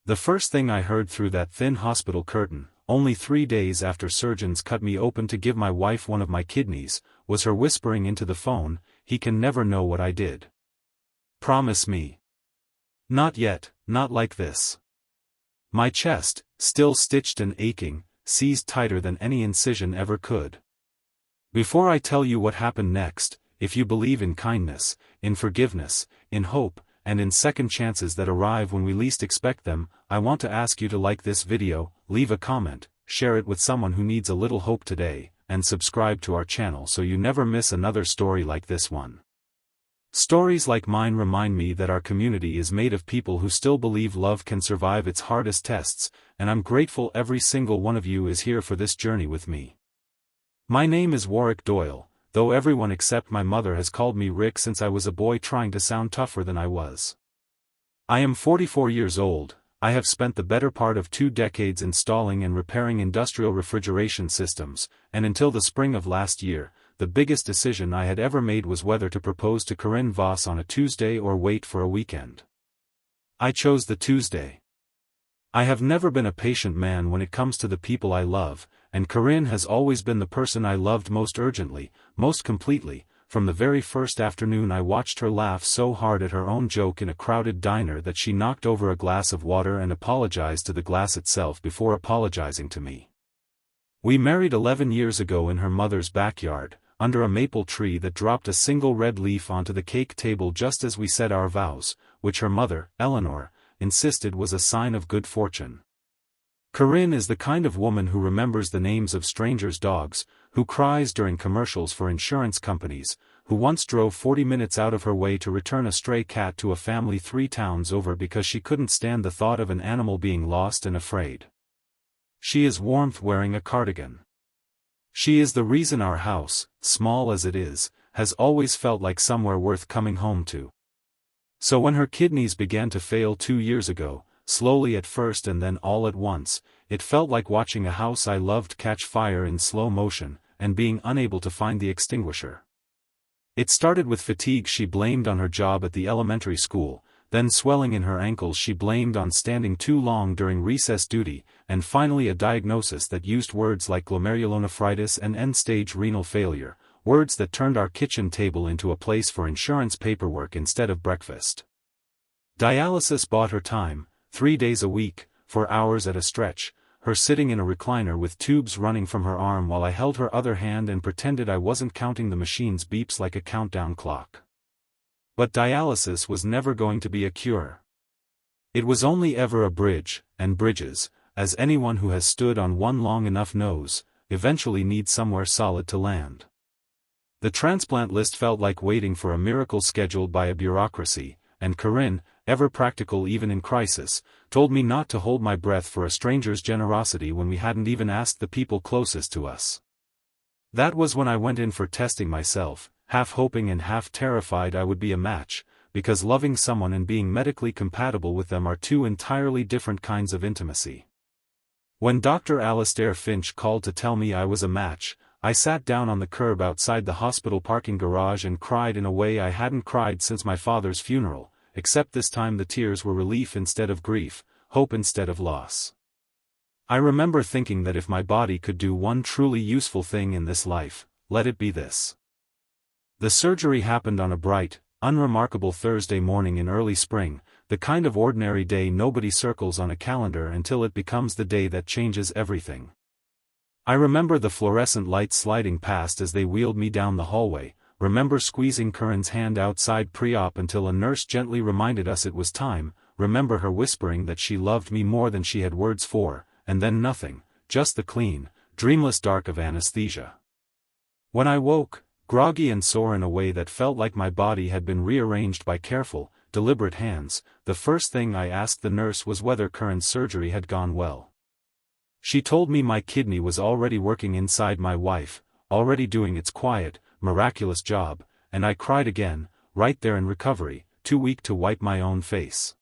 The first thing I heard through that thin hospital curtain, only 3 days after surgeons cut me open to give my wife one of my kidneys, was her whispering into the phone, "He can never know what I did. Promise me." "Not yet, not like this." My chest, still stitched and aching, seized tighter than any incision ever could. Before I tell you what happened next, if you believe in kindness, in forgiveness, in hope, and in second chances that arrive when we least expect them, I want to ask you to like this video, leave a comment, share it with someone who needs a little hope today, and subscribe to our channel so you never miss another story like this one. Stories like mine remind me that our community is made of people who still believe love can survive its hardest tests, and I'm grateful every single one of you is here for this journey with me. My name is Warwick Doyle, though everyone except my mother has called me Rick since I was a boy trying to sound tougher than I was. I am 44 years old. I have spent the better part of 2 decades installing and repairing industrial refrigeration systems, and until the spring of last year, the biggest decision I had ever made was whether to propose to Corinne Voss on a Tuesday or wait for a weekend. I chose the Tuesday. I have never been a patient man when it comes to the people I love, and Corinne has always been the person I loved most urgently, most completely. From the very first afternoon I watched her laugh so hard at her own joke in a crowded diner that she knocked over a glass of water and apologized to the glass itself before apologizing to me. We married 11 years ago in her mother's backyard, under a maple tree that dropped a single red leaf onto the cake table just as we said our vows, which her mother, Eleanor, insisted was a sign of good fortune. Corinne is the kind of woman who remembers the names of strangers' dogs, who cries during commercials for insurance companies, who once drove 40 minutes out of her way to return a stray cat to a family 3 towns over because she couldn't stand the thought of an animal being lost and afraid. She is warmth wearing a cardigan. She is the reason our house, small as it is, has always felt like somewhere worth coming home to. So when her kidneys began to fail 2 years ago, slowly at first and then all at once, it felt like watching a house I loved catch fire in slow motion, and being unable to find the extinguisher. It started with fatigue she blamed on her job at the elementary school, then swelling in her ankles she blamed on standing too long during recess duty, and finally a diagnosis that used words like glomerulonephritis and end-stage renal failure, words that turned our kitchen table into a place for insurance paperwork instead of breakfast. Dialysis bought her time, 3 days a week, for hours at a stretch, her sitting in a recliner with tubes running from her arm while I held her other hand and pretended I wasn't counting the machine's beeps like a countdown clock. But dialysis was never going to be a cure. It was only ever a bridge, and bridges, as anyone who has stood on one long enough knows, eventually need somewhere solid to land. The transplant list felt like waiting for a miracle scheduled by a bureaucracy, and Corinne, ever practical even in crisis, told me not to hold my breath for a stranger's generosity when we hadn't even asked the people closest to us. That was when I went in for testing myself, half hoping and half terrified I would be a match, because loving someone and being medically compatible with them are 2 entirely different kinds of intimacy. When Dr. Alistair Finch called to tell me I was a match, I sat down on the curb outside the hospital parking garage and cried in a way I hadn't cried since my father's funeral, except this time the tears were relief instead of grief, hope instead of loss. I remember thinking that if my body could do one truly useful thing in this life, let it be this. The surgery happened on a bright, unremarkable Thursday morning in early spring, the kind of ordinary day nobody circles on a calendar until it becomes the day that changes everything. I remember the fluorescent lights sliding past as they wheeled me down the hallway, remember squeezing Corinne's hand outside pre-op until a nurse gently reminded us it was time, remember her whispering that she loved me more than she had words for, and then nothing, just the clean, dreamless dark of anesthesia. When I woke, groggy and sore in a way that felt like my body had been rearranged by careful, deliberate hands, the first thing I asked the nurse was whether Corinne's surgery had gone well. She told me my kidney was already working inside my wife, already doing its quiet, miraculous job, and I cried again, right there in recovery, too weak to wipe my own face.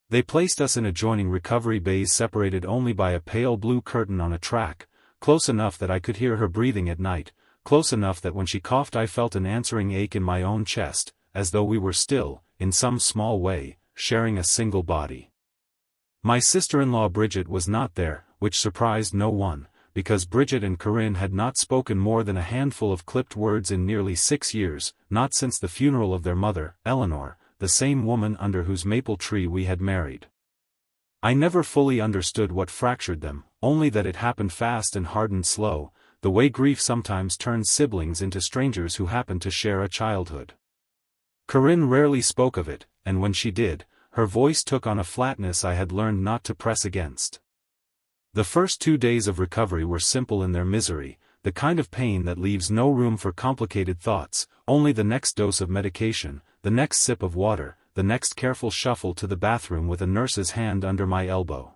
They placed us in adjoining recovery bays separated only by a pale blue curtain on a track, close enough that I could hear her breathing at night, close enough that when she coughed I felt an answering ache in my own chest, as though we were still, in some small way, sharing a single body. My sister-in-law Bridget was not there, which surprised no one, because Bridget and Corinne had not spoken more than a handful of clipped words in nearly 6 years, not since the funeral of their mother, Eleanor, the same woman under whose maple tree we had married. I never fully understood what fractured them, only that it happened fast and hardened slow, the way grief sometimes turns siblings into strangers who happen to share a childhood. Corinne rarely spoke of it, and when she did, her voice took on a flatness I had learned not to press against. The first 2 days of recovery were simple in their misery, the kind of pain that leaves no room for complicated thoughts, only the next dose of medication, the next sip of water, the next careful shuffle to the bathroom with a nurse's hand under my elbow.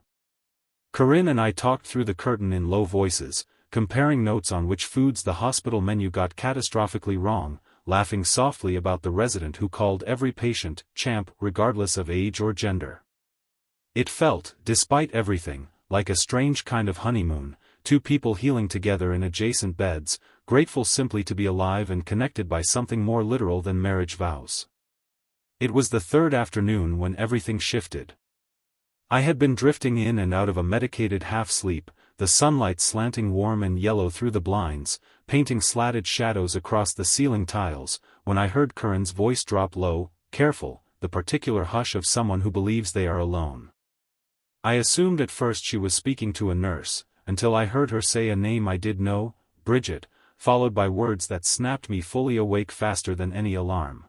Corinne and I talked through the curtain in low voices, comparing notes on which foods the hospital menu got catastrophically wrong, laughing softly about the resident who called every patient champ regardless of age or gender. It felt, despite everything, like a strange kind of honeymoon, two people healing together in adjacent beds, grateful simply to be alive and connected by something more literal than marriage vows. It was the third afternoon when everything shifted. I had been drifting in and out of a medicated half-sleep, the sunlight slanting warm and yellow through the blinds, painting slatted shadows across the ceiling tiles, when I heard Corinne's voice drop low, careful, the particular hush of someone who believes they are alone. I assumed at first she was speaking to a nurse, until I heard her say a name I did know, Bridget, followed by words that snapped me fully awake faster than any alarm.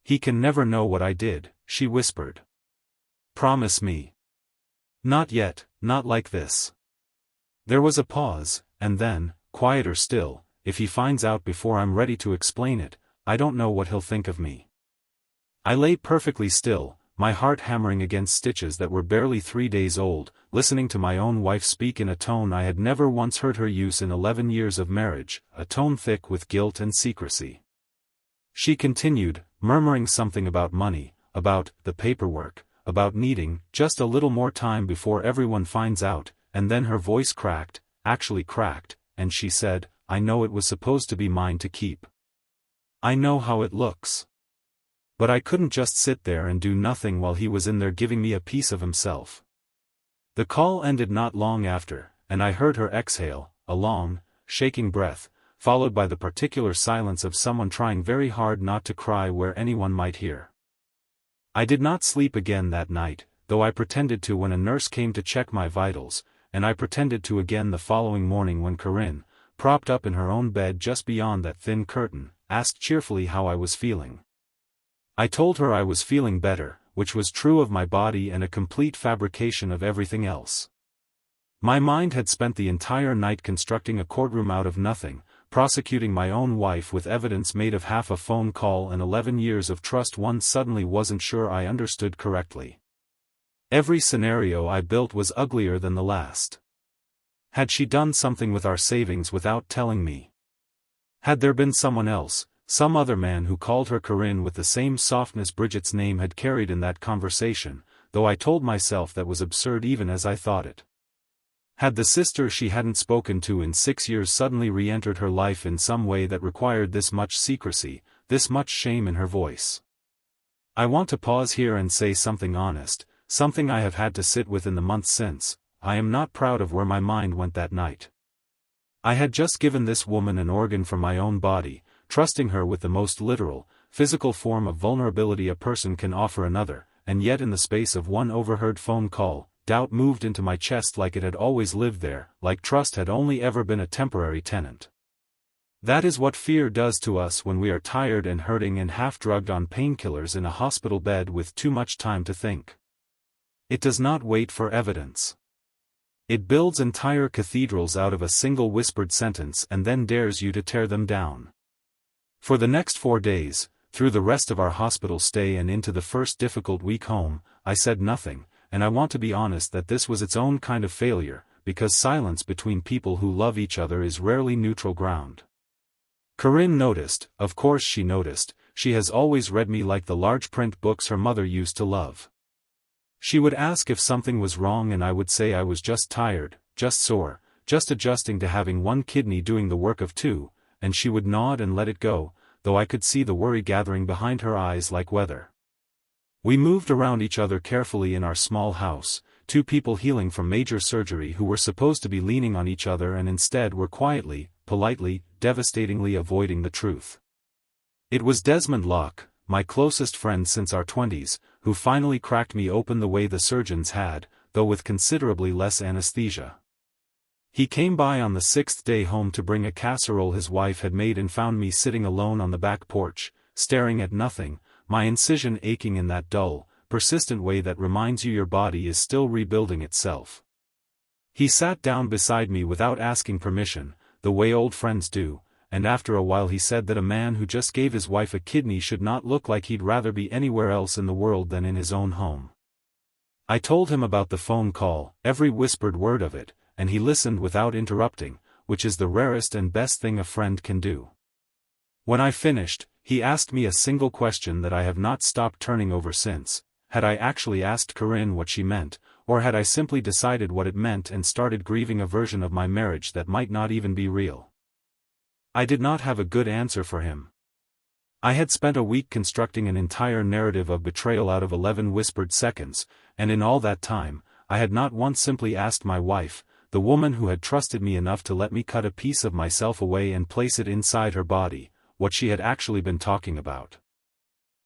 "He can never know what I did," she whispered. "Promise me." "Not yet, not like this." There was a pause, and then, quieter still, "If he finds out before I'm ready to explain it, I don't know what he'll think of me." I lay perfectly still, my heart hammering against stitches that were barely 3 days old, listening to my own wife speak in a tone I had never once heard her use in 11 years of marriage, a tone thick with guilt and secrecy. She continued, murmuring something about money, about the paperwork, about needing just a little more time before everyone finds out, and then her voice cracked, actually cracked, and she said, "I know it was supposed to be mine to keep. I know how it looks. But I couldn't just sit there and do nothing while he was in there giving me a piece of himself." The call ended not long after, and I heard her exhale, a long, shaking breath, followed by the particular silence of someone trying very hard not to cry where anyone might hear. I did not sleep again that night, though I pretended to when a nurse came to check my vitals, and I pretended to again the following morning when Corinne, propped up in her own bed just beyond that thin curtain, asked cheerfully how I was feeling. I told her I was feeling better, which was true of my body and a complete fabrication of everything else. My mind had spent the entire night constructing a courtroom out of nothing, prosecuting my own wife with evidence made of half a phone call and 11 years of trust one suddenly wasn't sure I understood correctly. Every scenario I built was uglier than the last. Had she done something with our savings without telling me? Had there been someone else, some other man who called her Corinne with the same softness Bridget's name had carried in that conversation, though I told myself that was absurd even as I thought it? Had the sister she hadn't spoken to in 6 years suddenly re-entered her life in some way that required this much secrecy, this much shame in her voice? I want to pause here and say something honest, something I have had to sit with in the months since. I am not proud of where my mind went that night. I had just given this woman an organ from my own body, trusting her with the most literal, physical form of vulnerability a person can offer another, and yet in the space of one overheard phone call, doubt moved into my chest like it had always lived there, like trust had only ever been a temporary tenant. That is what fear does to us when we are tired and hurting and half-drugged on painkillers in a hospital bed with too much time to think. It does not wait for evidence. It builds entire cathedrals out of a single whispered sentence and then dares you to tear them down. For the next 4 days, through the rest of our hospital stay and into the first difficult week home, I said nothing, and I want to be honest that this was its own kind of failure, because silence between people who love each other is rarely neutral ground. Corinne noticed, of course she noticed, she has always read me like the large print books her mother used to love. She would ask if something was wrong and I would say I was just tired, just sore, just adjusting to having one kidney doing the work of two, and she would nod and let it go, though I could see the worry gathering behind her eyes like weather. We moved around each other carefully in our small house, two people healing from major surgery who were supposed to be leaning on each other and instead were quietly, politely, devastatingly avoiding the truth. It was Desmond Locke, my closest friend since our 20s, who finally cracked me open the way the surgeons had, though with considerably less anesthesia. He came by on the 6th day home to bring a casserole his wife had made and found me sitting alone on the back porch, staring at nothing, my incision aching in that dull, persistent way that reminds you your body is still rebuilding itself. He sat down beside me without asking permission, the way old friends do, and after a while he said that a man who just gave his wife a kidney should not look like he'd rather be anywhere else in the world than in his own home. I told him about the phone call, every whispered word of it, and he listened without interrupting, which is the rarest and best thing a friend can do. When I finished, he asked me a single question that I have not stopped turning over since. Had I actually asked Corinne what she meant, or had I simply decided what it meant and started grieving a version of my marriage that might not even be real? I did not have a good answer for him. I had spent a week constructing an entire narrative of betrayal out of 11 whispered seconds, and in all that time, I had not once simply asked my wife, the woman who had trusted me enough to let me cut a piece of myself away and place it inside her body, what she had actually been talking about.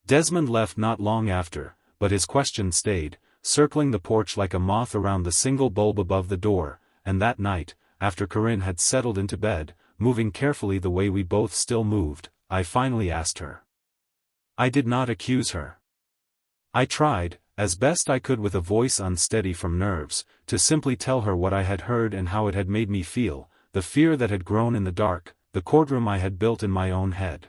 Desmond left not long after, but his question stayed, circling the porch like a moth around the single bulb above the door, and that night, after Corinne had settled into bed, moving carefully the way we both still moved, I finally asked her. I did not accuse her. I tried, as best I could with a voice unsteady from nerves, to simply tell her what I had heard and how it had made me feel, the fear that had grown in the dark, the courtroom I had built in my own head.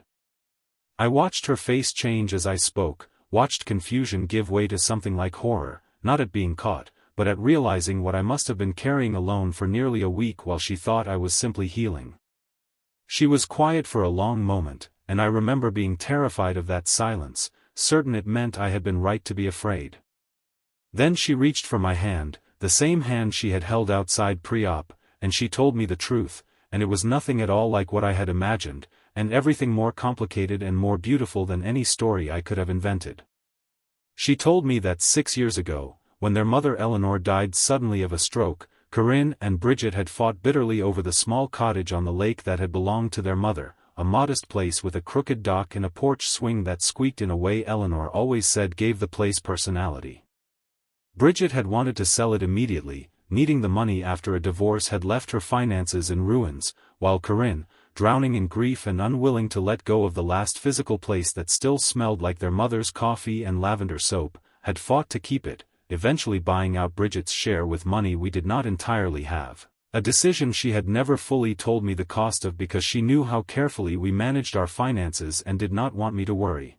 I watched her face change as I spoke, watched confusion give way to something like horror, not at being caught, but at realizing what I must have been carrying alone for nearly a week while she thought I was simply healing. She was quiet for a long moment, and I remember being terrified of that silence, certain it meant I had been right to be afraid. Then she reached for my hand, the same hand she had held outside pre-op, and she told me the truth, and it was nothing at all like what I had imagined, and everything more complicated and more beautiful than any story I could have invented. She told me that 6 years ago, when their mother Eleanor died suddenly of a stroke, Corinne and Bridget had fought bitterly over the small cottage on the lake that had belonged to their mother, a modest place with a crooked dock and a porch swing that squeaked in a way Eleanor always said gave the place personality. Bridget had wanted to sell it immediately, needing the money after a divorce had left her finances in ruins, while Corinne, drowning in grief and unwilling to let go of the last physical place that still smelled like their mother's coffee and lavender soap, had fought to keep it, eventually buying out Bridget's share with money we did not entirely have, a decision she had never fully told me the cost of because she knew how carefully we managed our finances and did not want me to worry.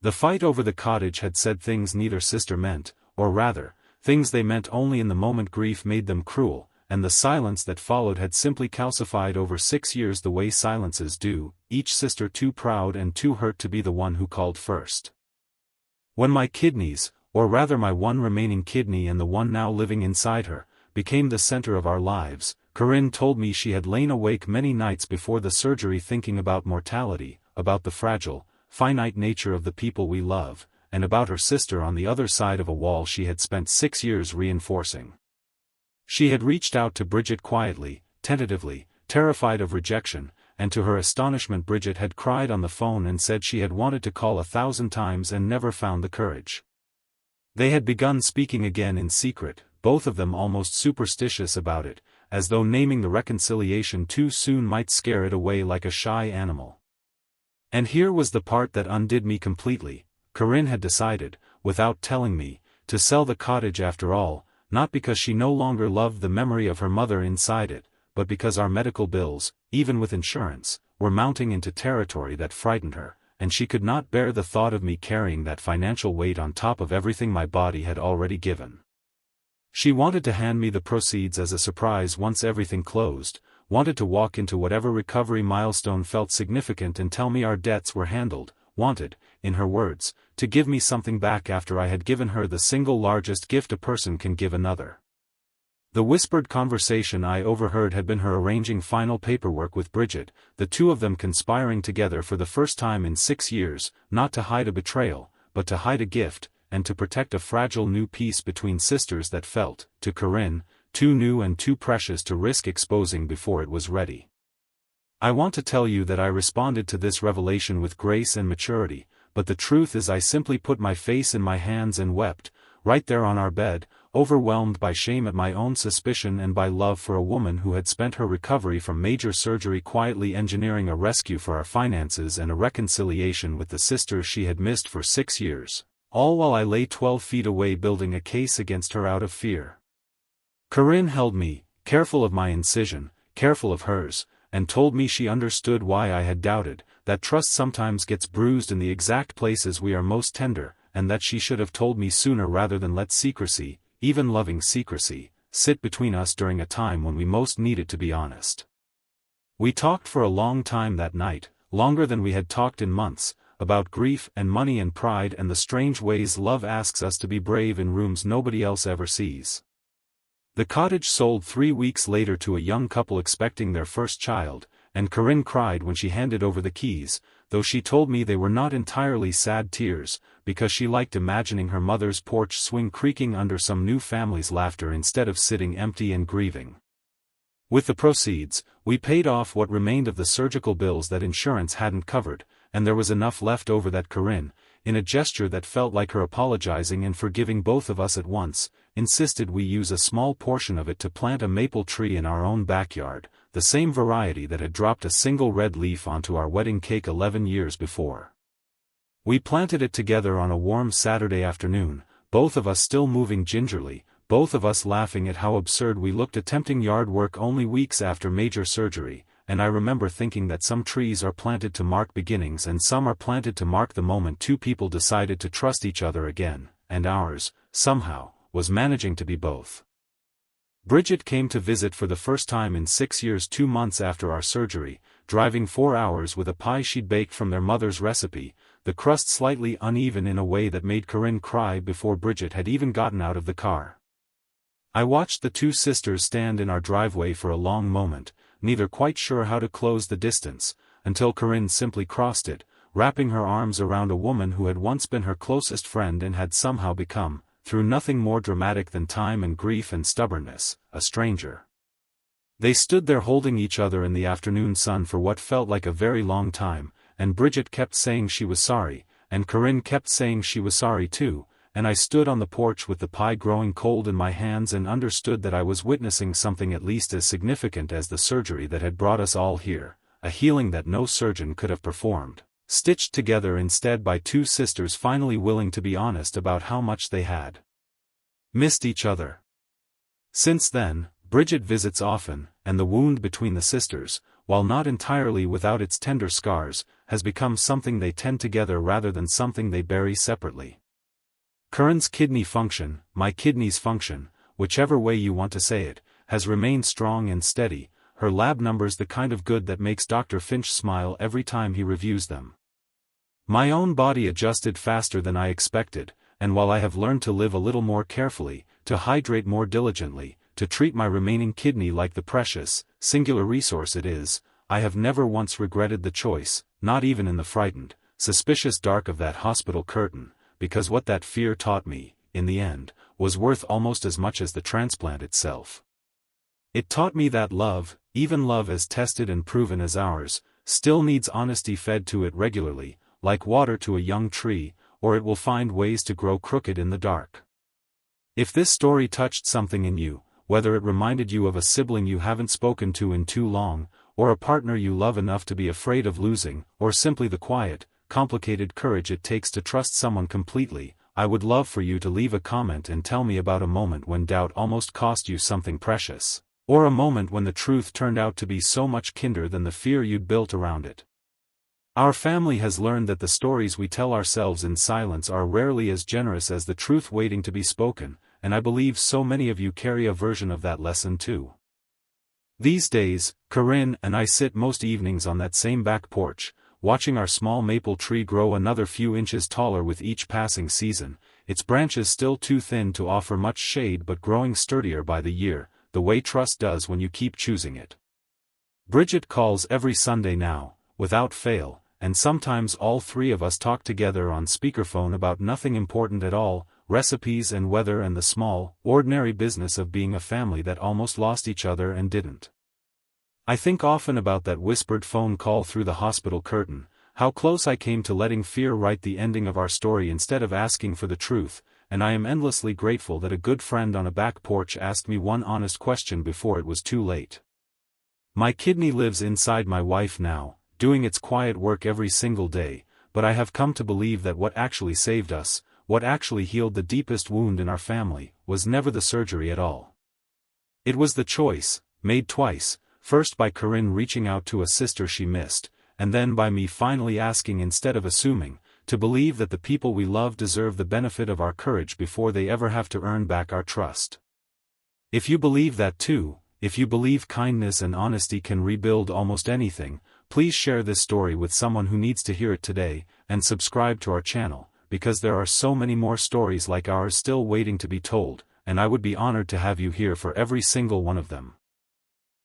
The fight over the cottage had said things neither sister meant, or rather, things they meant only in the moment grief made them cruel, and the silence that followed had simply calcified over 6 years the way silences do, each sister too proud and too hurt to be the one who called first. When my kidneys, or rather my one remaining kidney and the one now living inside her, became the center of our lives, Corinne told me she had lain awake many nights before the surgery thinking about mortality, about the fragile, finite nature of the people we love, and about her sister on the other side of a wall she had spent 6 years reinforcing. She had reached out to Bridget quietly, tentatively, terrified of rejection, and to her astonishment Bridget had cried on the phone and said she had wanted to call 1,000 times and never found the courage. They had begun speaking again in secret, both of them almost superstitious about it, as though naming the reconciliation too soon might scare it away like a shy animal. And here was the part that undid me completely. Corinne had decided, without telling me, to sell the cottage after all, not because she no longer loved the memory of her mother inside it, but because our medical bills, even with insurance, were mounting into territory that frightened her, and she could not bear the thought of me carrying that financial weight on top of everything my body had already given. She wanted to hand me the proceeds as a surprise once everything closed, wanted to walk into whatever recovery milestone felt significant and tell me our debts were handled, wanted, in her words, to give me something back after I had given her the single largest gift a person can give another. The whispered conversation I overheard had been her arranging final paperwork with Bridget, the two of them conspiring together for the first time in 6 years, not to hide a betrayal, but to hide a gift, and to protect a fragile new peace between sisters that felt, to Corinne, too new and too precious to risk exposing before it was ready. I want to tell you that I responded to this revelation with grace and maturity, but the truth is I simply put my face in my hands and wept, right there on our bed, overwhelmed by shame at my own suspicion and by love for a woman who had spent her recovery from major surgery quietly engineering a rescue for our finances and a reconciliation with the sisters she had missed for 6 years, all while I lay 12 feet away building a case against her out of fear. Corinne held me, careful of my incision, careful of hers, and told me she understood why I had doubted, that trust sometimes gets bruised in the exact places we are most tender, and that she should have told me sooner rather than let secrecy, even loving secrecy, sit between us during a time when we most needed to be honest. We talked for a long time that night, longer than we had talked in months, about grief and money and pride and the strange ways love asks us to be brave in rooms nobody else ever sees. The cottage sold 3 weeks later to a young couple expecting their first child, and Corinne cried when she handed over the keys, though she told me they were not entirely sad tears, because she liked imagining her mother's porch swing creaking under some new family's laughter instead of sitting empty and grieving. With the proceeds, we paid off what remained of the surgical bills that insurance hadn't covered, and there was enough left over that Corinne, in a gesture that felt like her apologizing and forgiving both of us at once, insisted we use a small portion of it to plant a maple tree in our own backyard, the same variety that had dropped a single red leaf onto our wedding cake 11 years before. We planted it together on a warm Saturday afternoon, both of us still moving gingerly, both of us laughing at how absurd we looked attempting yard work only weeks after major surgery, and I remember thinking that some trees are planted to mark beginnings and some are planted to mark the moment two people decided to trust each other again, and ours, somehow, was managing to be both. Bridget came to visit for the first time in 6 years 2 months after our surgery, driving 4 hours with a pie she'd baked from their mother's recipe, the crust slightly uneven in a way that made Corinne cry before Bridget had even gotten out of the car. I watched the two sisters stand in our driveway for a long moment, neither quite sure how to close the distance, until Corinne simply crossed it, wrapping her arms around a woman who had once been her closest friend and had somehow become, through nothing more dramatic than time and grief and stubbornness, a stranger. They stood there holding each other in the afternoon sun for what felt like a very long time, and Bridget kept saying she was sorry, and Corinne kept saying she was sorry too, and I stood on the porch with the pie growing cold in my hands and understood that I was witnessing something at least as significant as the surgery that had brought us all here, a healing that no surgeon could have performed, stitched together instead by two sisters finally willing to be honest about how much they had missed each other. Since then, Bridget visits often, and the wound between the sisters, while not entirely without its tender scars, has become something they tend together rather than something they bury separately. Corinne's kidney function, my kidney's function, whichever way you want to say it, has remained strong and steady, her lab numbers the kind of good that makes Dr. Finch smile every time he reviews them. My own body adjusted faster than I expected, and while I have learned to live a little more carefully, to hydrate more diligently, to treat my remaining kidney like the precious, singular resource it is, I have never once regretted the choice, not even in the frightened, suspicious dark of that hospital curtain, because what that fear taught me, in the end, was worth almost as much as the transplant itself. It taught me that love, even love as tested and proven as ours, still needs honesty fed to it regularly, like water to a young tree, or it will find ways to grow crooked in the dark. If this story touched something in you, whether it reminded you of a sibling you haven't spoken to in too long, or a partner you love enough to be afraid of losing, or simply the quiet, complicated courage it takes to trust someone completely, I would love for you to leave a comment and tell me about a moment when doubt almost cost you something precious, or a moment when the truth turned out to be so much kinder than the fear you'd built around it. Our family has learned that the stories we tell ourselves in silence are rarely as generous as the truth waiting to be spoken, and I believe so many of you carry a version of that lesson too. These days, Corinne and I sit most evenings on that same back porch, watching our small maple tree grow another few inches taller with each passing season, its branches still too thin to offer much shade but growing sturdier by the year, the way trust does when you keep choosing it. Bridget calls every Sunday now, without fail, and sometimes all three of us talked together on speakerphone about nothing important at all, recipes and weather and the small, ordinary business of being a family that almost lost each other and didn't. I think often about that whispered phone call through the hospital curtain, how close I came to letting fear write the ending of our story instead of asking for the truth, and I am endlessly grateful that a good friend on a back porch asked me one honest question before it was too late. My kidney lives inside my wife now, doing its quiet work every single day, but I have come to believe that what actually saved us, what actually healed the deepest wound in our family, was never the surgery at all. It was the choice, made twice, first by Corinne reaching out to a sister she missed, and then by me finally asking instead of assuming, to believe that the people we love deserve the benefit of our courage before they ever have to earn back our trust. If you believe that too, if you believe kindness and honesty can rebuild almost anything, please share this story with someone who needs to hear it today, and subscribe to our channel, because there are so many more stories like ours still waiting to be told, and I would be honored to have you here for every single one of them.